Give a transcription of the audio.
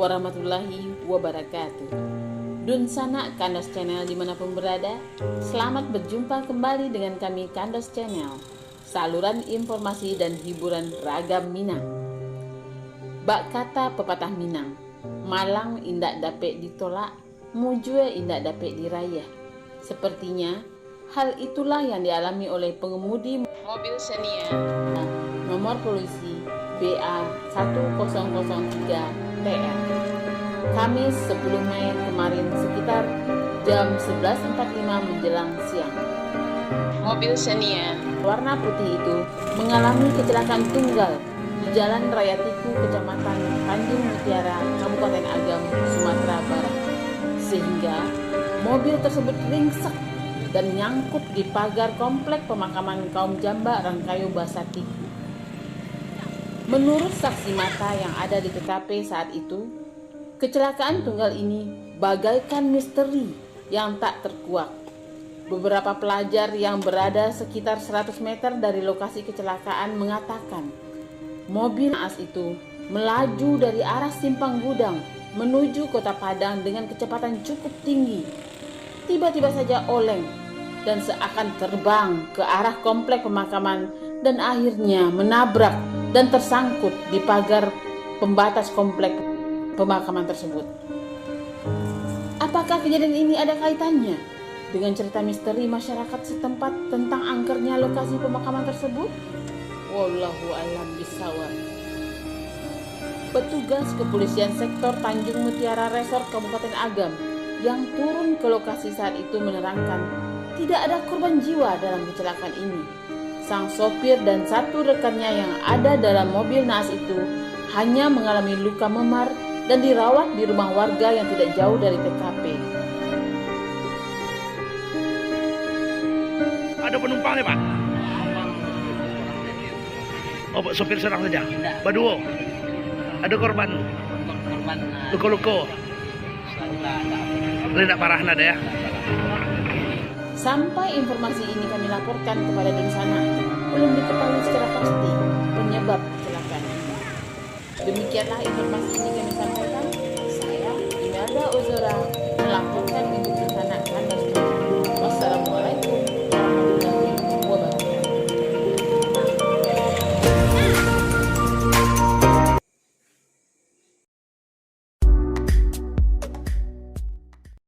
warahmatullahi wabarakatuh. Dun Sanak Kandas Channel dimanapun berada, selamat berjumpa kembali dengan kami Kandas Channel, saluran informasi dan hiburan ragam Minang. Bak kata pepatah Minang, malang indak dapet ditolak, mujue indak dapet dirayah. Sepertinya hal itulah yang dialami oleh pengemudi mobil Xenia nomor polisi BA 1003 TR Kamis 10 Mei kemarin sekitar jam 11.45 menjelang siang. Mobil Xenia warna putih itu mengalami kecelakaan tunggal di Jalan Raya Tiku, Kecamatan Tanjung Mutiara, Kabupaten Agam, Sumatera Barat, sehingga mobil tersebut ringsek dan nyangkut di pagar komplek pemakaman kaum Jamba Rangkayo Basa Tiku. Menurut saksi mata yang ada di TKP saat itu, kecelakaan tunggal ini bagaikan misteri yang tak terkuak. Beberapa pelajar yang berada sekitar 100 meter dari lokasi kecelakaan mengatakan mobil naas itu melaju dari arah Simpang Gudang menuju Kota Padang dengan kecepatan cukup tinggi. Tiba-tiba saja oleng dan seakan terbang ke arah komplek pemakaman dan akhirnya menabrak dan tersangkut di pagar pembatas komplek pemakaman tersebut. Apakah kejadian ini ada kaitannya dengan cerita misteri masyarakat setempat tentang angkernya lokasi pemakaman tersebut? Wallahu a'lam bishawab. Petugas kepolisian sektor Tanjung Mutiara Resort Kabupaten Agam yang turun ke lokasi saat itu menerangkan tidak ada korban jiwa dalam kecelakaan ini. Sang sopir dan satu rekannya yang ada dalam mobil naas itu hanya mengalami luka memar dan dirawat di rumah warga yang tidak jauh dari TKP. Ada penumpangnya, Pak? Oh, sopir serang saja? Baduo? Ada korban? Luko-luko? Tidak parah nada ya? Sampai informasi ini kami laporkan kepada Dun Sanak, belum diketahui secara pasti penyebab kecelakaan ini. Demikianlah informasi ini kami sampaikan. Saya Imelda Ozora